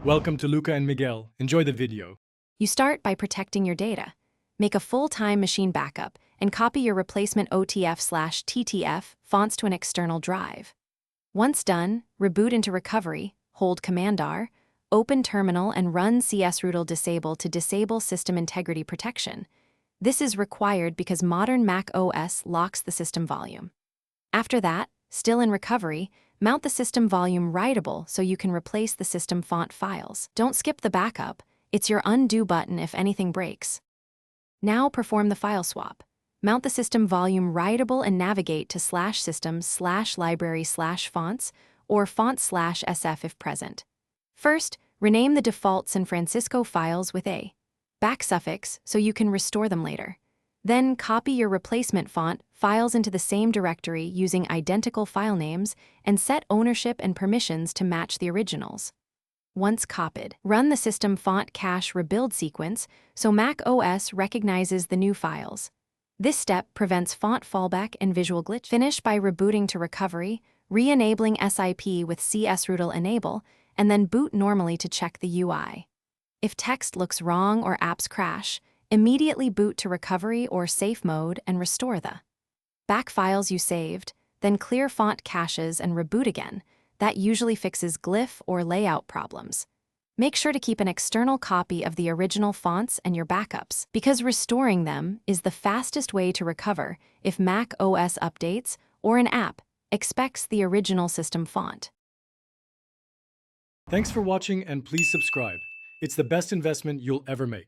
Welcome to Luca and Miguel. Enjoy the video. You start by protecting your data. Make a full-time machine backup and copy your replacement OTF/TTF fonts to an external drive. Once done, reboot into recovery, hold Command-R, open Terminal and run csrootle disable to disable system integrity protection. This is required because modern Mac OS locks the system volume. After that, still in recovery, mount the system volume writable so you can replace the system font files. Don't skip the backup. It's your undo button if anything breaks. Now perform the file swap. Mount the system volume writable and navigate to /systems/library/fonts or font/sf if present. First, rename the default San Francisco files with a back suffix so you can restore them later. Then copy your replacement font files into the same directory using identical file names and set ownership and permissions to match the originals. Once copied, run the system font cache rebuild sequence so Mac OS recognizes the new files. This step prevents font fallback and visual glitch. Finish by rebooting to recovery, re-enabling SIP with csrootle enable, and then boot normally to check the UI. If text looks wrong or apps crash, immediately boot to recovery or safe mode and restore the back files you saved, then clear font caches and reboot again. That usually fixes glyph or layout problems. Make sure to keep an external copy of the original fonts and your backups, because restoring them is the fastest way to recover if Mac OS updates or an app expects the original system font. Thanks for watching and please subscribe. It's the best investment you'll ever make.